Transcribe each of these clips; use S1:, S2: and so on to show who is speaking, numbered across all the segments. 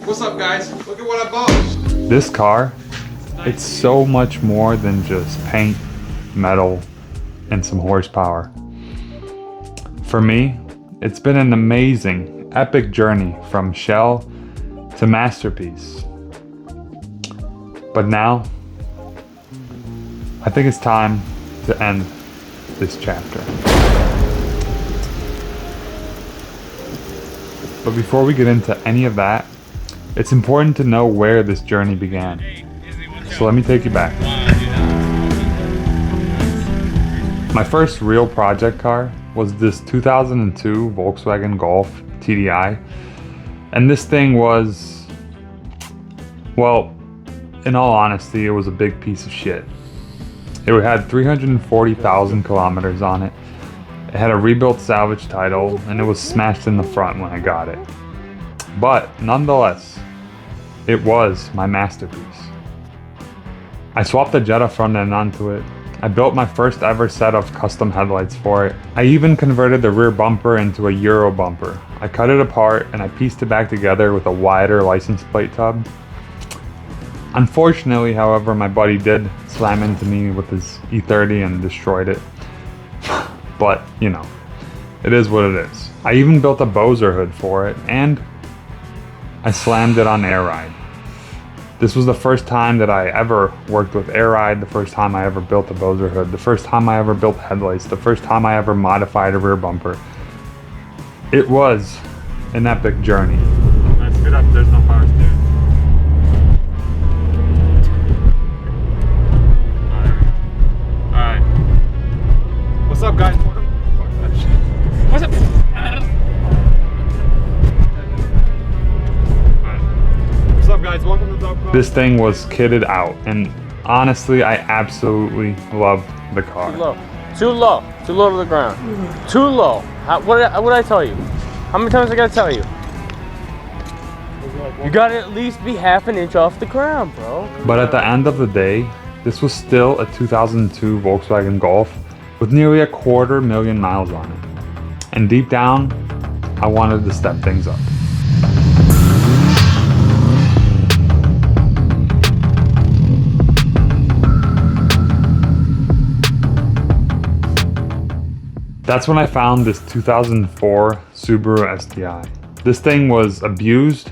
S1: What's up, guys? Look at what I bought.
S2: This car, it's so much more than just paint, metal, and some horsepower. For me, it's been an amazing, epic journey from shell to masterpiece. But now, I think it's time to end this chapter. But before we get into any of that, it's important to know where this journey began. So let me take you back. My first real project car was this 2002 Volkswagen Golf TDI. And this thing was, well, in all honesty, it was a big piece of shit. It had 340,000 kilometers on it. It had a rebuilt salvage title, and it was smashed in the front when I got it. But nonetheless, it was my masterpiece. I swapped the Jetta front end onto it. I built my first ever set of custom headlights for it. I even converted the rear bumper into a Euro bumper. I cut it apart and I pieced it back together with a wider license plate tub. Unfortunately, however, my buddy did slam into me with his E30 and destroyed it. But, you know, it is what it is. I even built a Bowser hood for it, and I slammed it on air ride. This was the first time that I ever worked with air ride, the first time I ever built a Bowser hood, the first time I ever built headlights, the first time I ever modified a rear bumper. It was an epic journey. Let's get up, there's no power steering. Alright. What's up, guys? What's up? What's up, guys? Welcome to Dog Club. This thing was kitted out, and honestly, I absolutely loved the car.
S3: Too low to the ground. Too low. What did I tell you? How many times I gotta tell you? You gotta at least be half an inch off the ground, bro.
S2: But at the end of the day, this was still a 2002 Volkswagen Golf with nearly 250,000 miles on it. And deep down, I wanted to step things up. That's when I found this 2004 Subaru STI. This thing was abused,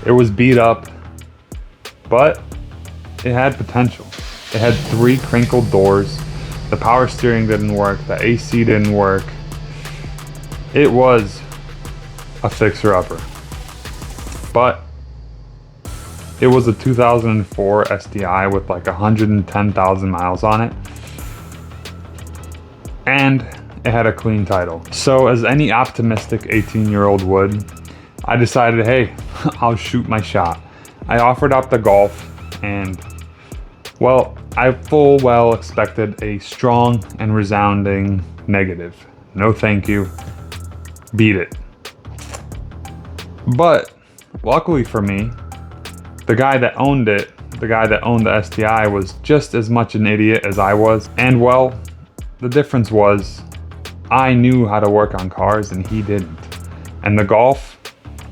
S2: it was beat up, but it had potential. It had 3 crinkled doors, the power steering didn't work, the AC didn't work. It was a fixer-upper. But it was a 2004 STI with like 110,000 miles on it. And it had a clean title. So as any optimistic 18-year-old would, I decided, hey, I'll shoot my shot. I offered up the Golf, and well, I full well expected a strong and resounding negative. No thank you. Beat it. But luckily for me, the guy that owned it, the guy that owned the STI, was just as much an idiot as I was. And well, the difference was I knew how to work on cars and he didn't. And the Golf,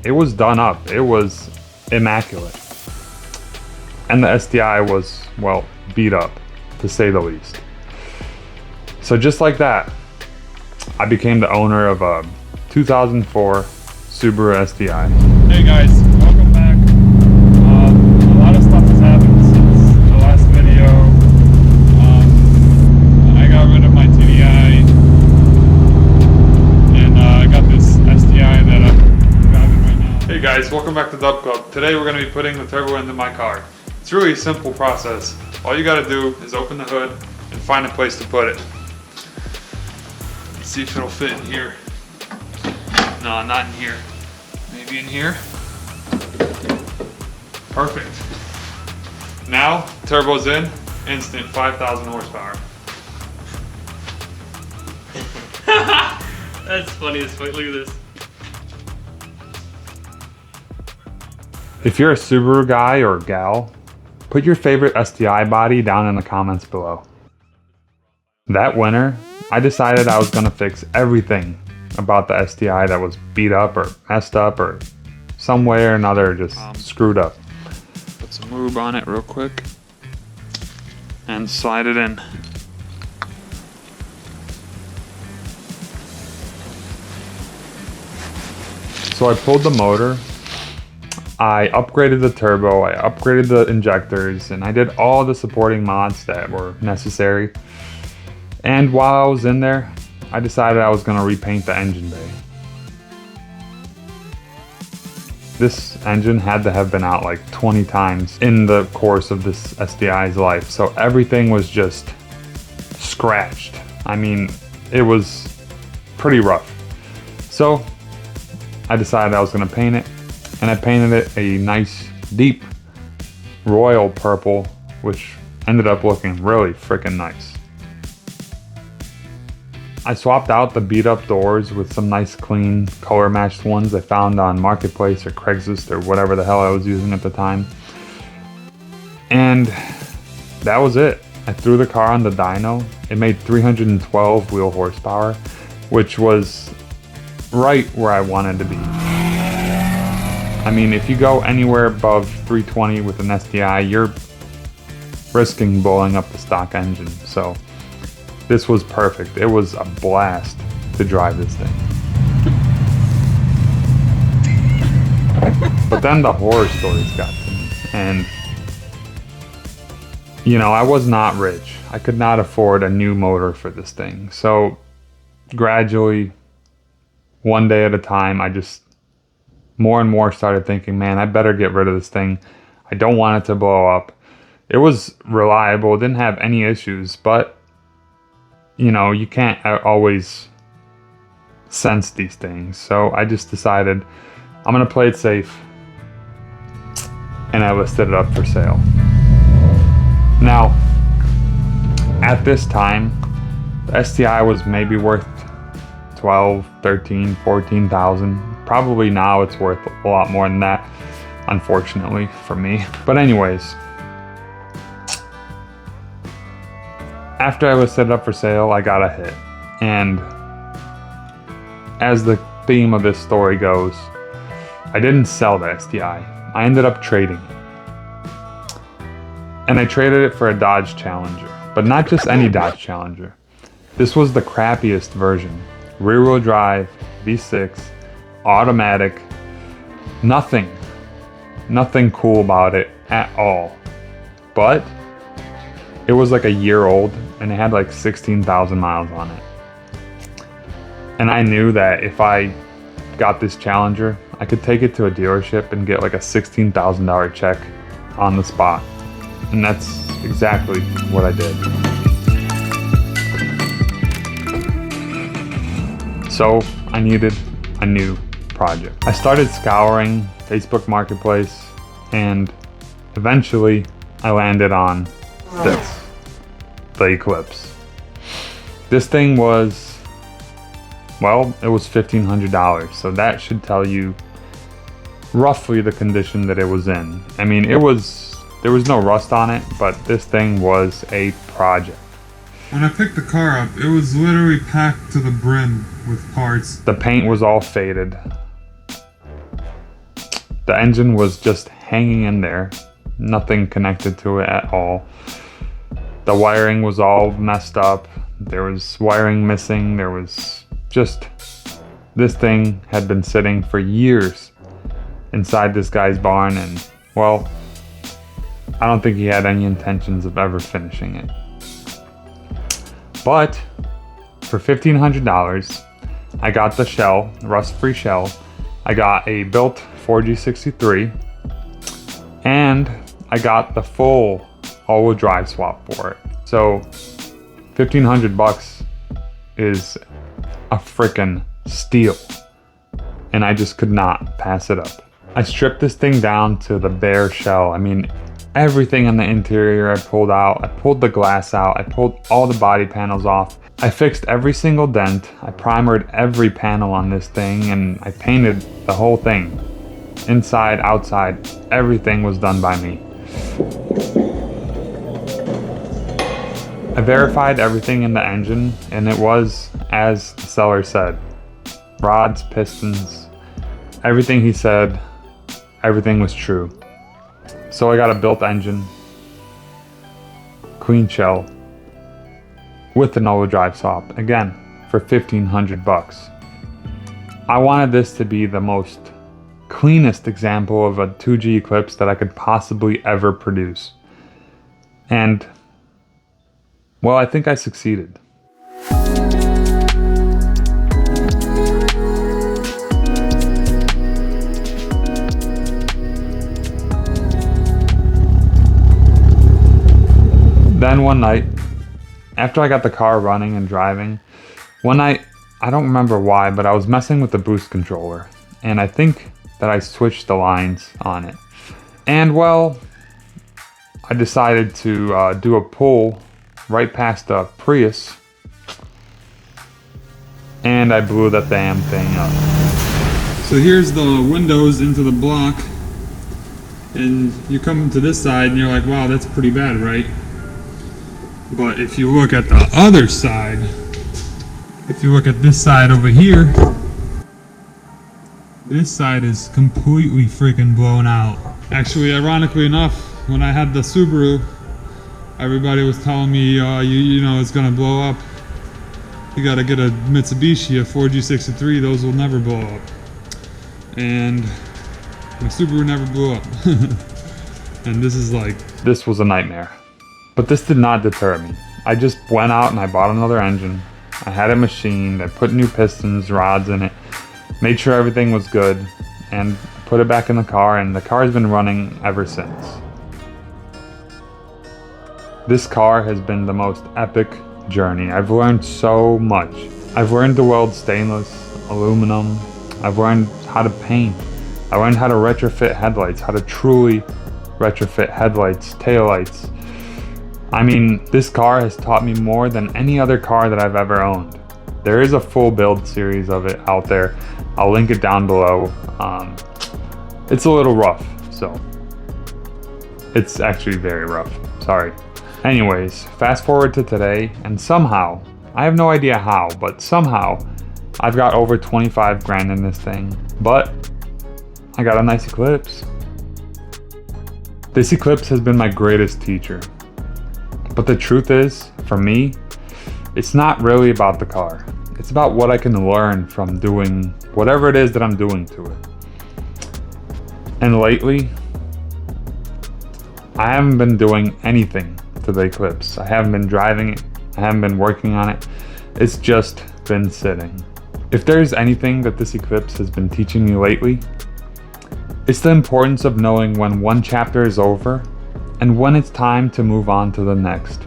S2: it was done up. It was immaculate. And the STI was, well, beat up, to say the least. So just like that, I became the owner of a 2004 Subaru STI. Hey guys, welcome back. A lot of stuff has happened since the last video. I got rid of my TDI, and I got this STI that I'm driving right now. Hey guys, welcome back to Dub Club. Today we're going to be putting the turbo into my car. It's really a simple process. All you got to do is open the hood and find a place to put it. Let's see if it'll fit in here. No, not in here. Maybe in here. Perfect. Now, turbo's in, instant 5,000 horsepower.
S3: That's funny as fuck. Look at this.
S2: If you're a Subaru guy or gal, put your favorite STI body down in the comments below. That winter, I decided I was gonna fix everything about the STI that was beat up or messed up or some way or another just screwed up.
S4: Put some lube on it real quick and slide it in.
S2: So I pulled the motor, I upgraded the turbo, I upgraded the injectors, and I did all the supporting mods that were necessary. And while I was in there, I decided I was going to repaint the engine bay. This engine had to have been out like 20 times in the course of this STI's life, so everything was just scratched. I mean, it was pretty rough. So I decided I was going to paint it, and I painted it a nice deep royal purple, which ended up looking really freaking nice. I swapped out the beat up doors with some nice clean color matched ones I found on Marketplace or Craigslist or whatever the hell I was using at the time. And that was it. I threw the car on the dyno. It made 312 wheel horsepower, which was right where I wanted to be. I mean, if you go anywhere above 320 with an STI, you're risking blowing up the stock engine. So this was perfect. It was a blast to drive this thing. But then the horror stories got to me. And, you know, I was not rich. I could not afford a new motor for this thing. So gradually, one day at a time, I just more and more started thinking, man, I better get rid of this thing. I don't want it to blow up. It was reliable, it didn't have any issues, but you know, you can't always sense these things. So I just decided I'm gonna play it safe, and I listed it up for sale. Now, at this time, the STI was maybe worth 12, 13, 14,000. Probably now it's worth a lot more than that, unfortunately for me. But anyways, after I listed it up for sale, I got a hit. And as the theme of this story goes, I didn't sell the STI. I ended up trading. And I traded it for a Dodge Challenger, but not just any Dodge Challenger. This was the crappiest version. Rear-wheel drive, V6, automatic, nothing cool about it at all. But it was like a year old and it had like 16,000 miles on it. And I knew that if I got this Challenger, I could take it to a dealership and get like a $16,000 check on the spot. And that's exactly what I did. So I needed a new project. I started scouring Facebook Marketplace, and eventually I landed on this, the Eclipse. This thing was, well, it was $1,500, so that should tell you roughly the condition that it was in. I mean, there was no rust on it, but this thing was a project.
S1: When I picked the car up, it was literally packed to the brim with parts.
S2: The paint was all faded. The engine was just hanging in there. Nothing connected to it at all. The wiring was all messed up. There was wiring missing. There was just... This thing had been sitting for years inside this guy's barn, and, well, I don't think he had any intentions of ever finishing it. But for $1,500, I got the shell, rust-free shell. I got a built 4G63, and I got the full all-wheel drive swap for it. So $1,500 is a frickin' steal, and I just could not pass it up. I stripped this thing down to the bare shell. I mean, everything in the interior I pulled out. I pulled the glass out. I pulled all the body panels off. I fixed every single dent. I primered every panel on this thing, and I painted the whole thing. Inside, outside, everything was done by me. I verified everything in the engine, and it was, as the seller said, rods, pistons, everything he said everything was true. So I got a built engine, clean shell, with an all-wheel drive swap, again, for $1,500. I wanted this to be the most cleanest example of a 2G Eclipse that I could possibly ever produce. And, well, I think I succeeded. Then one night, after I got the car running and driving, one night, I don't remember why, but I was messing with the boost controller, and I think that I switched the lines on it. And well, I decided to do a pull right past a Prius, and I blew that damn thing up.
S1: So here's the windows into the block, and you come to this side and you're like, wow, that's pretty bad, right? But if you look at the other side, if you look at this side over here, this side is completely freaking blown out. Actually, ironically enough, when I had the Subaru, everybody was telling me, you know, it's gonna blow up. You gotta get a Mitsubishi, a 4G63, those will never blow up. And my Subaru never blew up. And this is like...
S2: This was a nightmare. But this did not deter me. I just went out and I bought another engine. I had it machined, I put new pistons, rods in it, made sure everything was good, and put it back in the car, and the car has been running ever since. This car has been the most epic journey. I've learned so much. I've learned to weld stainless, aluminum, I've learned how to paint, I learned how to retrofit headlights, how to truly retrofit headlights, taillights. I mean, this car has taught me more than any other car that I've ever owned. There is a full build series of it out there. I'll link it down below. It's a little rough, so. It's actually very rough, sorry. Anyways, fast forward to today, and somehow, I have no idea how, but somehow, I've got over 25 grand in this thing. But, I got a nice Eclipse. This Eclipse has been my greatest teacher. But the truth is, for me, it's not really about the car. It's about what I can learn from doing whatever it is that I'm doing to it. And lately, I haven't been doing anything to the Eclipse. I haven't been driving it. I haven't been working on it. It's just been sitting. If there's anything that this Eclipse has been teaching me lately, it's the importance of knowing when one chapter is over and when it's time to move on to the next.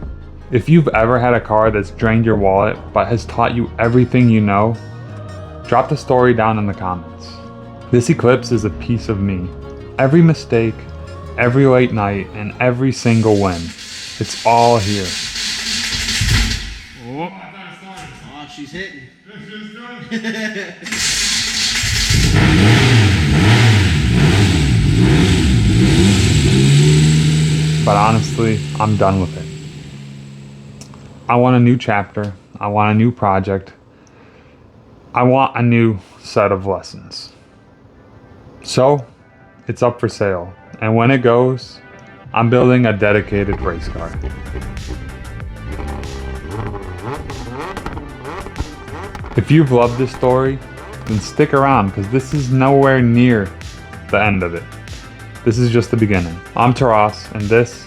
S2: If you've ever had a car that's drained your wallet but has taught you everything you know, drop the story down in the comments. This Eclipse is a piece of me. Every mistake, every late night, and every single win. It's all here.
S5: Oh, she's hitting.
S2: But honestly, I'm done with it. I want a new chapter. I want a new project. I want a new set of lessons. So, it's up for sale. And when it goes, I'm building a dedicated race car. If you've loved this story, then stick around, because this is nowhere near the end of it. This is just the beginning. I'm Taras, and this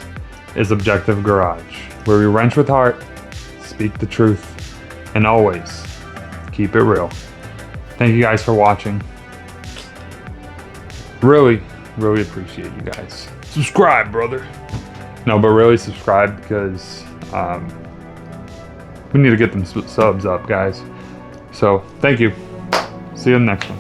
S2: is Objective Garage, where we wrench with heart, speak the truth, and always keep it real. Thank you guys for watching. Really appreciate you guys. Subscribe, brother. No, but really subscribe, because we need to get them subs up, guys. So, thank you. See you in the next one.